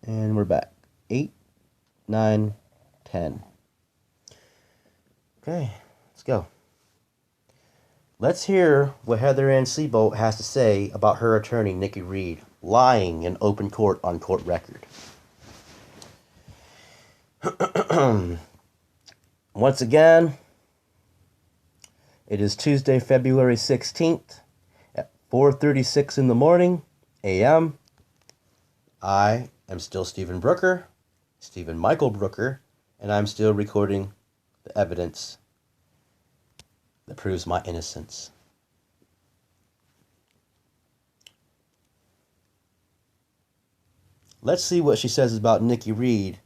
And we're back. 8, 9, 10. Okay, let's go. Let's hear what Heather Ann Seabolt has to say about her attorney, Nikki Reed, lying in open court on court record. Once again, it is Tuesday, February 16th at 4:36 in the morning, a.m. I am still Stephen Brooker, Stephen Michael Brooker, and I'm still recording the evidence that proves my innocence. Let's see what she says about Nikki Reed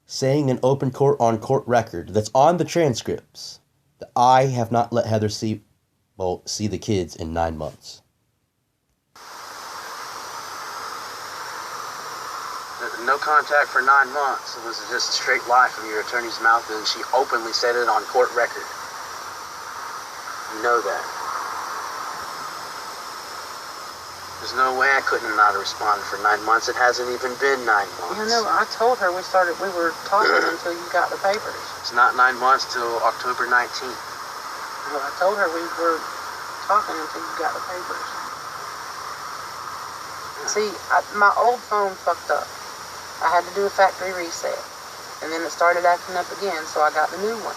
saying in open court on court record that's on the transcripts that I have not let Heather see the kids in 9 months. No contact for 9 months. It was just a straight lie from your attorney's mouth, and she openly said it on court record. You know that. There's no way I couldn't have not responded for 9 months. It hasn't even been 9 months. You know, I told her we were talking until you got the papers. It's not 9 months till October 19th. Well, I told her we were talking until you got the papers. See, my old phone fucked up. I had to do a factory reset. And then it started acting up again, so I got the new one.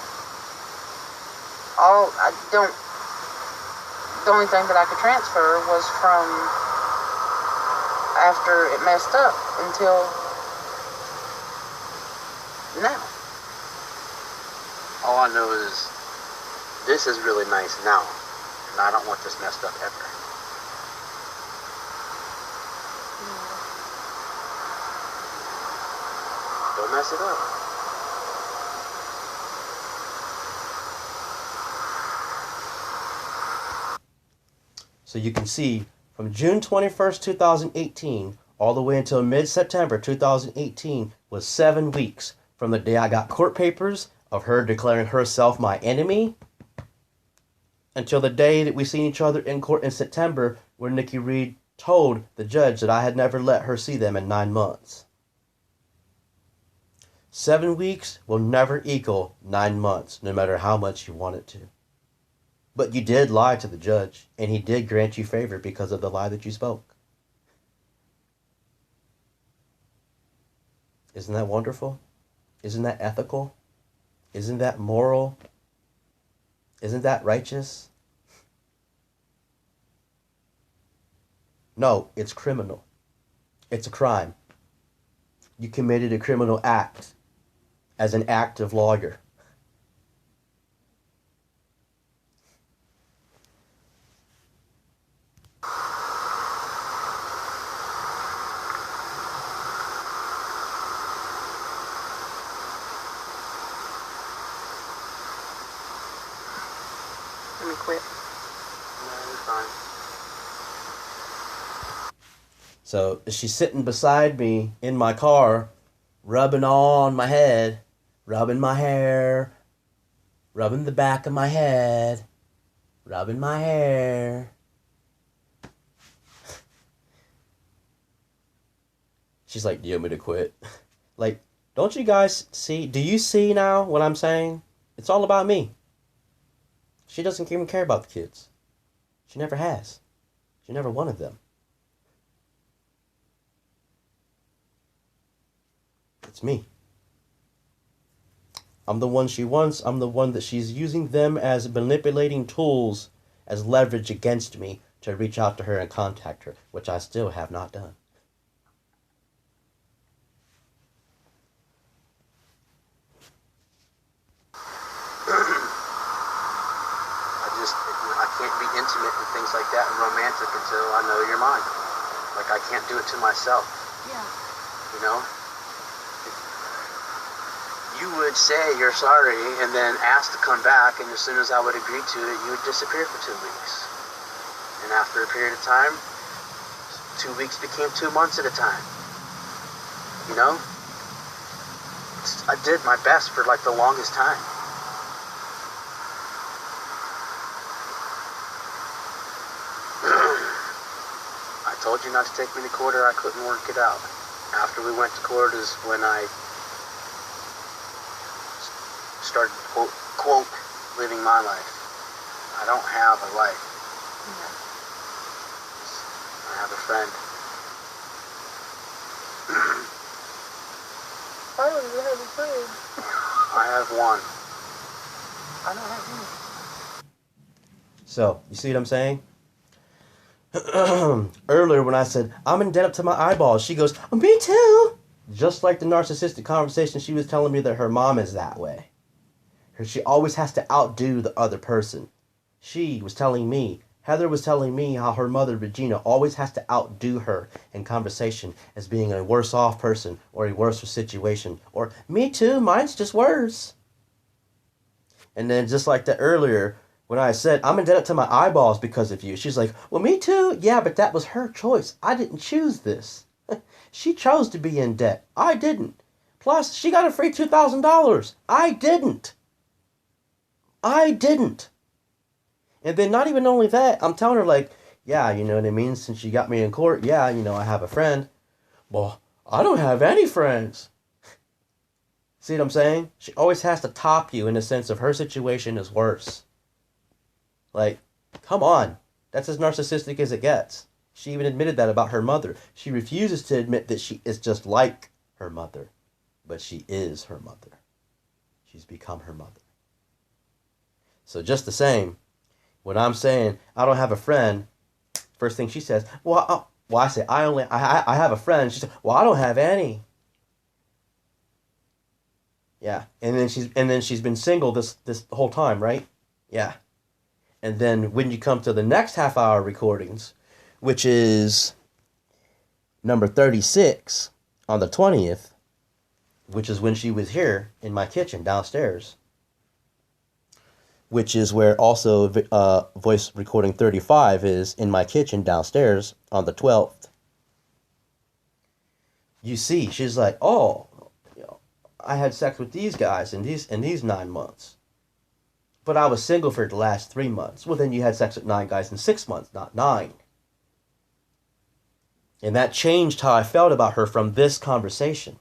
The only thing that I could transfer was from after it messed up until now. All I know is this is really nice now, and I don't want this messed up ever. Don't mess it up. So you can see from June 21st, 2018, all the way until mid-September 2018 was 7 weeks from the day I got court papers of her declaring herself my enemy until the day that we seen each other in court in September where Nikki Reed told the judge that I had never let her see them in 9 months. 7 weeks will never equal 9 months, no matter how much you want it to. But you did lie to the judge, and he did grant you favor because of the lie that you spoke. Isn't that wonderful? Isn't that ethical? Isn't that moral? Isn't that righteous? No, it's criminal. It's a crime. You committed a criminal act as an active lawyer. Let me quit. No, you're fine. So she's sitting beside me in my car, rubbing on my head, rubbing my hair, rubbing the back of my head, rubbing my hair. She's like, do you want me to quit? Like, don't you guys see? Do you see now what I'm saying? It's all about me. She doesn't even care about the kids. She never has. She never wanted them. It's me. I'm the one she wants. I'm the one that she's using them as manipulating tools, as leverage against me to reach out to her and contact her, which I still have not done. I can't be intimate and things like that and romantic until I know you're mine. Like, I can't do it to myself. Yeah. You know? You would say you're sorry and then ask to come back, and as soon as I would agree to it, you would disappear for 2 weeks. And after a period of time, 2 weeks became 2 months at a time. You know? I did my best for like the longest time. I told you not to take me to court or I couldn't work it out. After we went to court is when I started, quote, living my life. I don't have a life. I have a friend. I don't even have a friend. I have one. I don't have any. So, you see what I'm saying? Earlier when I said, I'm in debt up to my eyeballs, she goes, me too. Just like the narcissistic conversation, she was telling me that her mom is that way. She always has to outdo the other person. She was telling me, Heather was telling me how her mother, Regina, always has to outdo her in conversation as being a worse off person or a worse situation. Or, me too, mine's just worse. And then just like that earlier, when I said, I'm in debt up to my eyeballs because of you, she's like, well, me too. Yeah, but that was her choice. I didn't choose this. She chose to be in debt. I didn't. Plus, she got a free $2,000. I didn't. I didn't. And then not even only that, I'm telling her like, yeah, you know what I mean? Since you got me in court, yeah, you know, I have a friend. Well, I don't have any friends. See what I'm saying? She always has to top you in the sense of her situation is worse. Like, come on. That's as narcissistic as it gets. She even admitted that about her mother. She refuses to admit that she is just like her mother. But she is her mother. She's become her mother. So just the same, when I'm saying I don't have a friend, first thing she says, I say I have a friend. She says, well, I don't have any. Yeah, and then she's been single this whole time, right? Yeah. And then when you come to the next half-hour recordings, which is number 36 on the 20th, which is when she was here in my kitchen downstairs, which is where also voice recording 35 is in my kitchen downstairs on the 12th. You see, she's like, oh, you know, I had sex with these guys in these 9 months. But I was single for the last 3 months. Well, then you had sex with 9 guys in 6 months, not 9. And that changed how I felt about her from this conversation.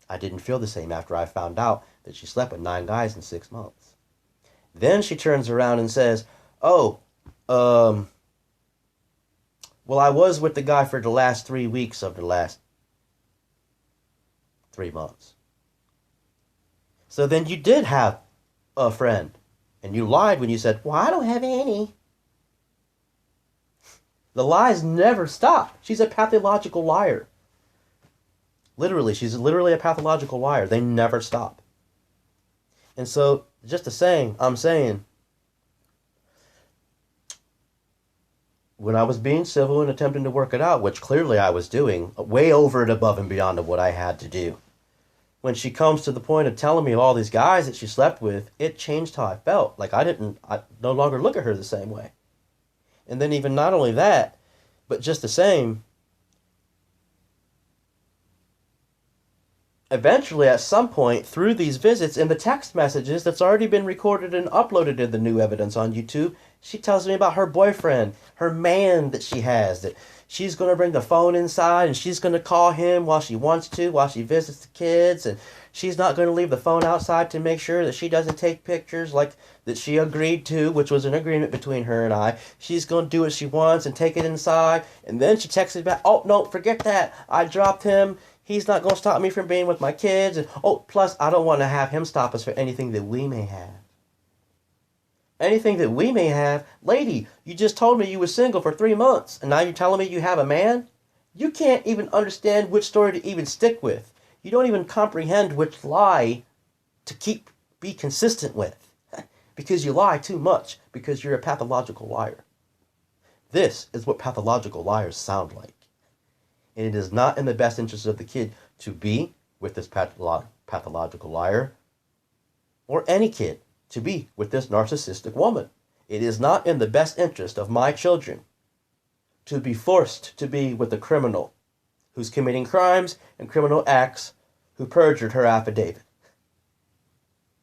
I didn't feel the same after I found out that she slept with 9 guys in 6 months. Then she turns around and says, well, I was with the guy for the last 3 weeks of the last 3 months. So then you did have a friend. And you lied when you said, well, I don't have any. The lies never stop. She's a pathological liar. Literally, she's literally a pathological liar. They never stop. And so, just the same, I'm saying, when I was being civil and attempting to work it out, which clearly I was doing, way over and above and beyond of what I had to do, when she comes to the point of telling me all these guys that she slept with, it changed how I felt. Like I no longer look at her the same way. And then even not only that, but just the same, eventually at some point through these visits in the text messages that's already been recorded and uploaded in the new evidence on YouTube, she tells me about her boyfriend, her man that she has, that she's going to bring the phone inside and she's going to call him while she wants to, while she visits the kids, and she's not going to leave the phone outside to make sure that she doesn't take pictures like that she agreed to, which was an agreement between her and I. She's going to do what she wants and take it inside. And then she texts me back, oh, no, forget that. I dropped him. He's not going to stop me from being with my kids. And oh, plus, I don't want to have him stop us for anything that we may have. Anything that we may have. Lady, you just told me you were single for 3 months, and now you're telling me you have a man? You can't even understand which story to even stick with. You don't even comprehend which lie to be consistent with. Because you lie too much, because you're a pathological liar. This is what pathological liars sound like. And it is not in the best interest of the kid to be with this pathological liar, or any kid to be with this narcissistic woman. It is not in the best interest of my children to be forced to be with a criminal who's committing crimes and criminal acts, who perjured her affidavit.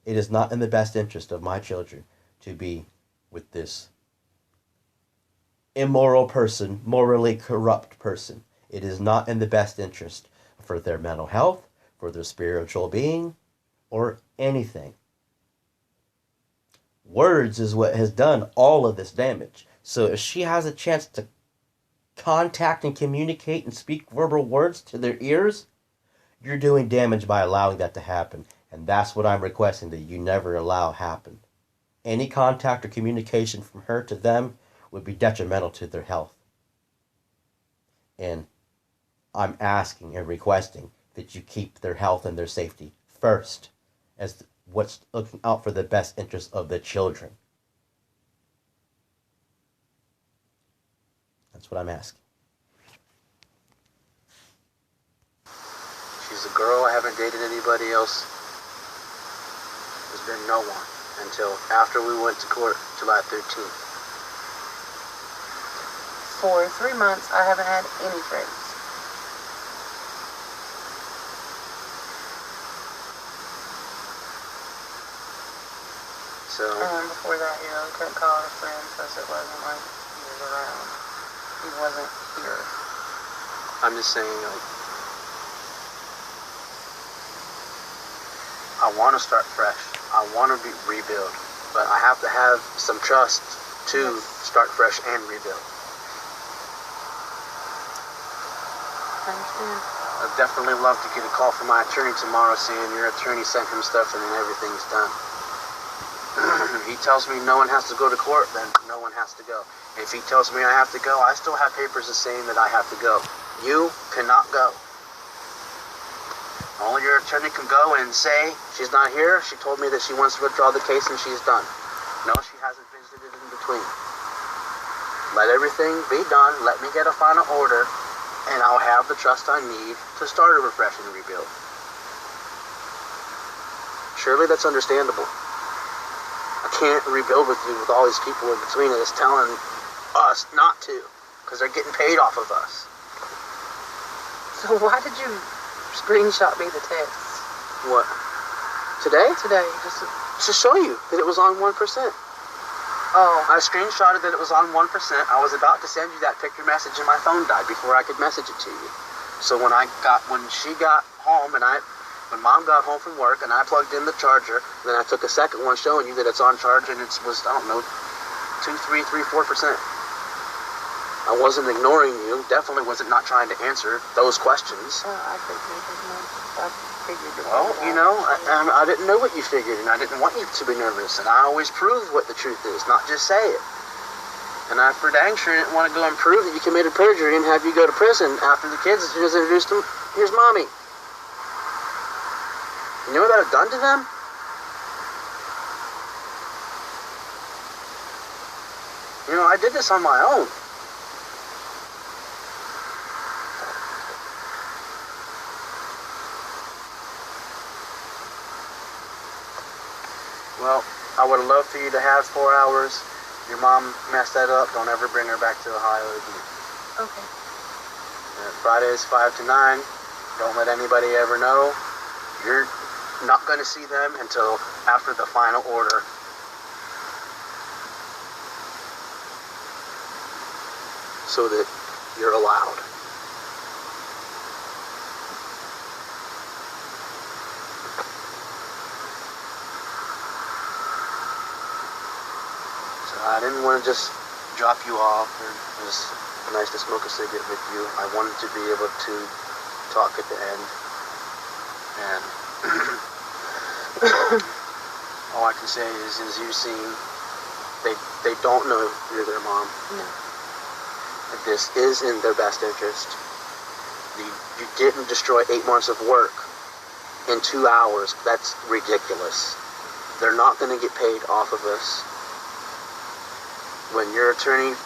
It is not in the best interest of my children to be with this immoral person, morally corrupt person. It is not in the best interest for their mental health, for their spiritual being, or anything. Words is what has done all of this damage. So if she has a chance to contact and communicate and speak verbal words to their ears, you're doing damage by allowing that to happen. And that's what I'm requesting that you never allow happen. Any contact or communication from her to them would be detrimental to their health. And I'm asking and requesting that you keep their health and their safety first as what's looking out for the best interest of the children. That's what I'm asking. She's a girl. I haven't dated anybody else. There's been no one until after we went to court July 13th. For 3 months, I haven't had any friends. So, And before that, you know, we couldn't call it a friend because it wasn't like he was around. He wasn't here. I'm just saying, like, I want to start fresh. I want to rebuild. But I have to have some trust to start fresh and rebuild. I understand. I'd definitely love to get a call from my attorney tomorrow saying your attorney sent him stuff and then everything's done. He tells me no one has to go to court, then no one has to go. If he tells me I have to go, I still have papers saying that I have to go. You cannot go. Only your attorney can go and say she's not here. She told me that she wants to withdraw the case and she's done. No, she hasn't visited in between. Let everything be done. Let me get a final order and I'll have the trust I need to start a refresh and rebuild. Surely that's understandable. I can't rebuild with you with all these people in between us telling us not to because they're getting paid off of us. So why did you screenshot me the text? What? Today? Today, just To show you that it was on 1%. oh, I screenshotted that it was on 1%. I was about to send you that picture message and my phone died before I could message it to you. So when she got home and when Mom got home from work and I plugged in the charger, then I took a second one showing you that it's on charge and it was, I don't know, 2, 3, 4%. I wasn't ignoring you. Definitely wasn't not trying to answer those questions. I figured as much. I figured it Well, out. you know, I didn't know what you figured, and I didn't want you to be nervous. And I always prove what the truth is, not just say it. And I for dang sure didn't want to go and prove that you committed perjury and have you go to prison after the kids just introduced them. Here's Mommy. You know what I've done to them? You know, I did this on my own. Well, I would have loved for you to have 4 hours. Your mom messed that up. Don't ever bring her back to Ohio again. Okay. Fridays 5 to 9. Don't let anybody ever know. You're not going to see them until after the final order. So that you're allowed. So I didn't want to just drop you off or just nice to smoke a cigarette with you. I wanted to be able to talk at the end. And all I can say is, as you've seen, they don't know you're their mom. No. This is in their best interest. You didn't destroy 8 months of work in 2 hours. That's ridiculous. They're not going to get paid off of us. When your attorney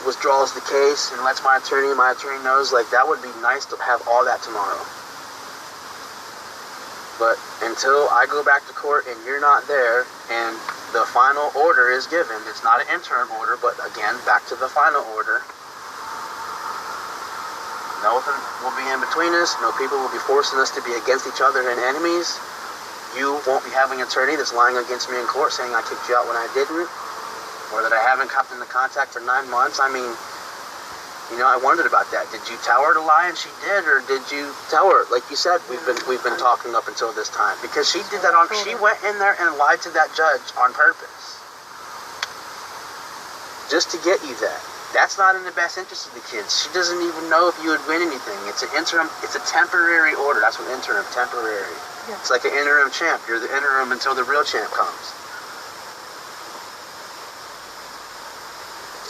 withdraws the case and lets my attorney knows, like, that would be nice to have all that tomorrow. But until I go back to court and you're not there and the final order is given, it's not an interim order, but again, back to the final order. Nothing will be in between us. No people will be forcing us to be against each other and enemies. You won't be having an attorney that's lying against me in court saying I kicked you out when I didn't, or that I haven't come into contact for 9 months. I mean, You know, I wondered about that. Did you tell her to lie and she did, or did you tell her, like you said, we've been talking up until this time? Because she did that she went in there and lied to that judge on purpose. Just to get you that. That's not in the best interest of the kids. She doesn't even know if you would win anything. It's an interim, it's a temporary order. That's what interim, temporary. Yeah. It's like an interim champ. You're the interim until the real champ comes.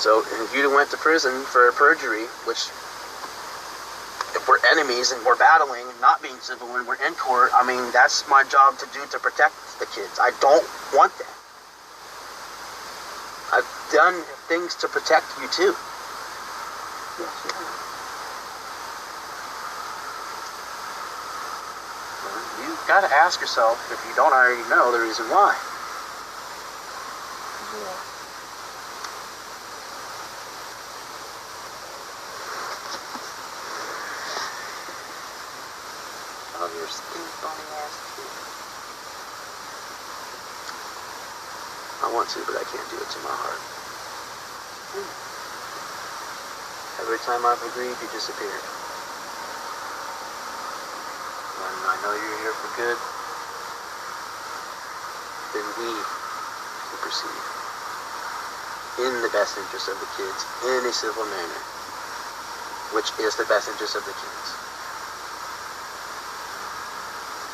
So if you went to prison for perjury, which if we're enemies and we're battling, not being civil when we're in court, I mean, that's my job to do to protect the kids. I don't want that. I've done things to protect you too. Yes, you have. You gotta ask yourself, if you don't already know, the reason why. Yeah. All your stink bony ass teeth. I want to, but I can't do it to my heart. Every time I've agreed, you disappeared. When I know you're here for good, then we can proceed in the best interest of the kids, in a civil manner, which is the best interest of the kids.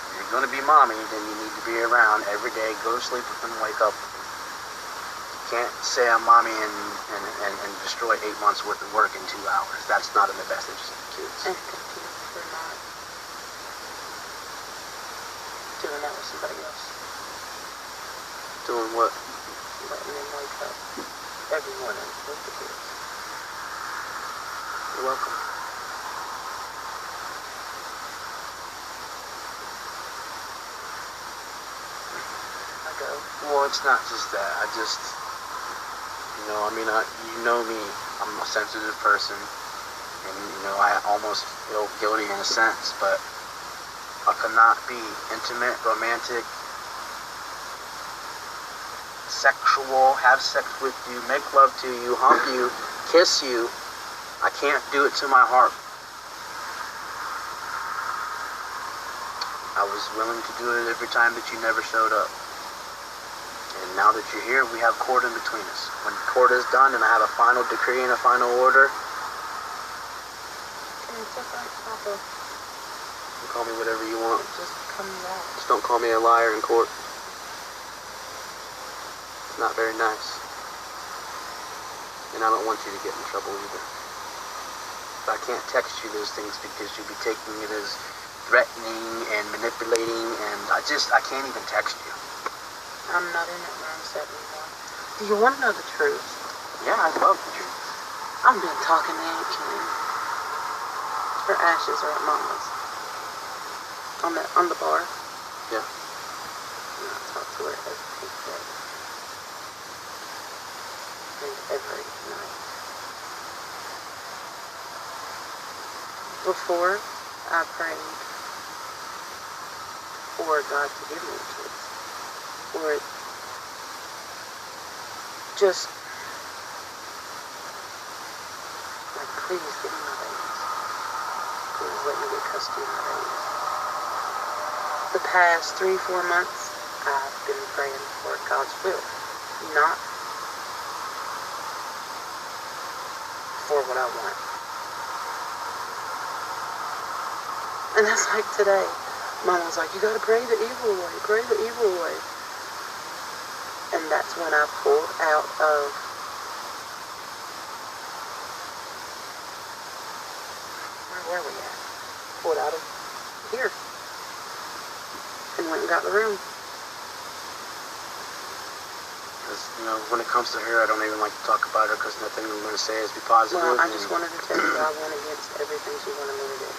If you're going to be mommy, then you need to be around every day, go to sleep with them, wake up with them. You can't say I'm mommy and destroy 8 months worth of work in 2 hours. That's not in the best interest of the kids. And thank you for not doing that with somebody else. Doing what? Letting them wake up every morning with the kids. You're welcome. I go. Well, it's not just that. I just, you know, I mean, you know me. I'm a sensitive person. And, you know, I almost feel guilty in a sense, but I cannot be intimate, romantic, sexual, have sex with you, make love to you, hump you, kiss you. I can't do it to my heart. I was willing to do it every time that you never showed up. And now that you're here, we have court in between us. When court is done and I have a final decree and a final order, It's just like Papa. you call me whatever you want. It just comes out. Just don't call me a liar in court. It's not very nice. And I don't want you to get in trouble either. But I can't text you those things because you'd be taking it as threatening and manipulating, and I can't even text you. I'm not in that mindset anymore. Do you want to know the truth? Yeah, I love the truth. I've been talking to Aunt Kim. Her ashes are at Mama's. On the bar. Yeah. And I talk to her every day. And every night. Before, I prayed for God to give me kids. Or just, like, please give me my babies. Please let me get custody of my babies. The past 3-4 months, I've been praying for God's will, not for what I want. And that's like today. Mama's like, you gotta pray the evil away, pray the evil away. And that's when I pulled out of where were we at? Pulled out of here. And went and got the room. Because, you know, when it comes to her, I don't even like to talk about her because nothing I'm going to say is be positive. Well, I just wanted to tell you I went against everything she wanted me to do.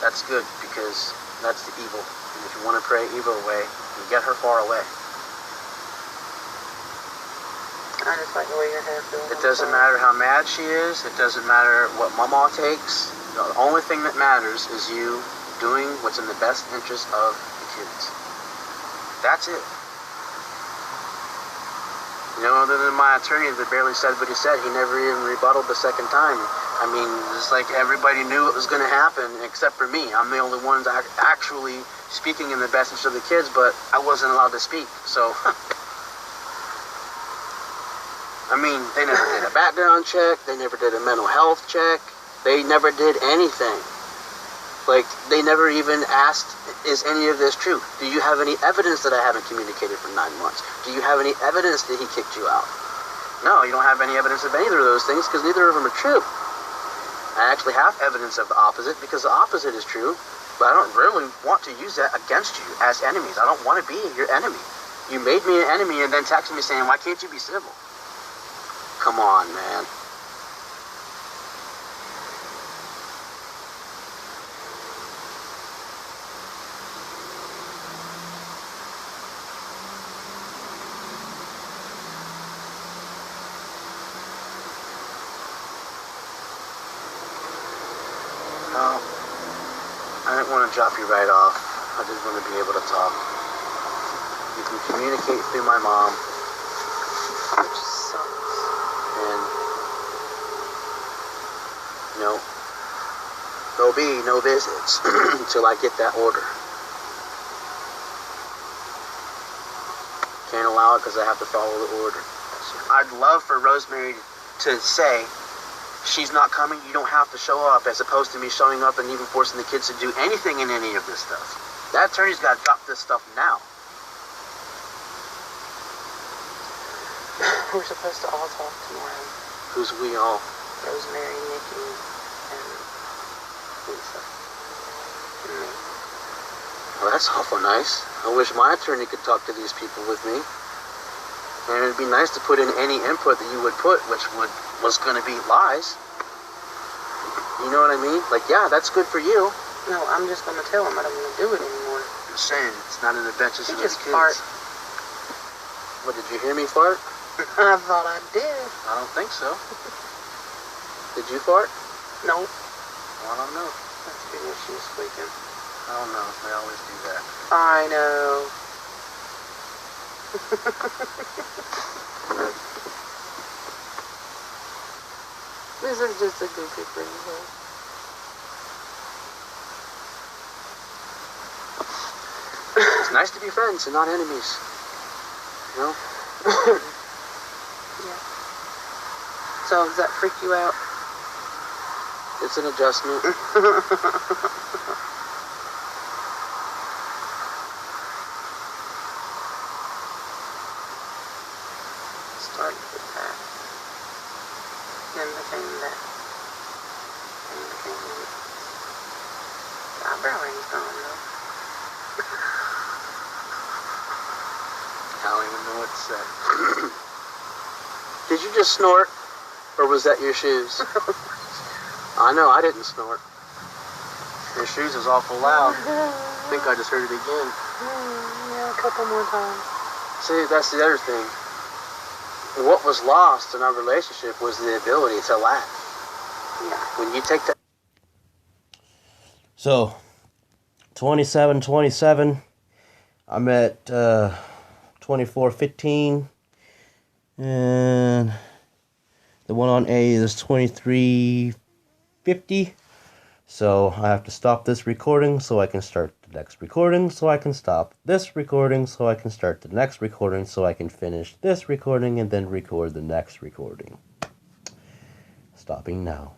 That's good because that's the evil. And if you want to pray evil away, you get her far away. I just like the way your hair feels. It doesn't matter how mad she is. It doesn't matter what Mama takes. The only thing that matters is you doing what's in the best interest of the kids. That's it. You know, other than my attorney that barely said what he said, he never even rebutted the second time. I mean, it's like everybody knew it was going to happen except for me. I'm the only one that actually speaking in the best interest of the kids, but I wasn't allowed to speak. So, I mean, they never did a background check. They never did a mental health check. They never did anything. Like, they never even asked, is any of this true? Do you have any evidence that I haven't communicated for 9 months? Do you have any evidence that he kicked you out? No, you don't have any evidence of either of those things because neither of them are true. I actually have evidence of the opposite because the opposite is true, but I don't really want to use that against you as enemies. I don't want to be your enemy. You made me an enemy and then texted me saying, why can't you be civil? Come on, man. Well, I didn't want to drop you right off. I just want to be able to talk. You can communicate through my mom. Which sucks. And, you know, there'll be no visits until I get that order. Can't allow it because I have to follow the order. I'd love for Rosemary to say, she's not coming, you don't have to show up, as opposed to me showing up and even forcing the kids to do anything in any of this stuff. That attorney's got to drop this stuff now. We're supposed to all talk tomorrow. Who's we all? Rosemary, Nikki, and Lisa. And me. Well, that's awful nice. I wish my attorney could talk to these people with me. And it'd be nice to put in any input that you would put, which was going to be lies. You know what I mean? Like, yeah, that's good for you. No, I'm just going to tell him I don't want to do it anymore. I'm saying, it's not an adventure for the just kids. fart. What, did you hear me fart? I thought I did. I don't think so. Did you fart? Nope. I don't know. That's because she was squeaking. I don't know. They always do that. I know. This is just a goofy thing, huh? It's nice to be friends and not enemies. You know? Yeah. So, does that freak you out? It's an adjustment. Started with that. Then became that. Then became this. The eyebrow ring's gone, though. I don't even know what to say. Did you just snort? Or was that your shoes? I know, I didn't snort. Your shoes is awful loud. I think I just heard it again. Yeah, a couple more times. See, that's the other thing. What was lost in our relationship was the ability to laugh. Yeah. When you take that... So, 27-27. I'm at 24-15. And the one on A is 23-50. So I have to stop this recording so I can start the next recording, so I can stop this recording, so I can start the next recording, so I can finish this recording and then record the next recording. Stopping now.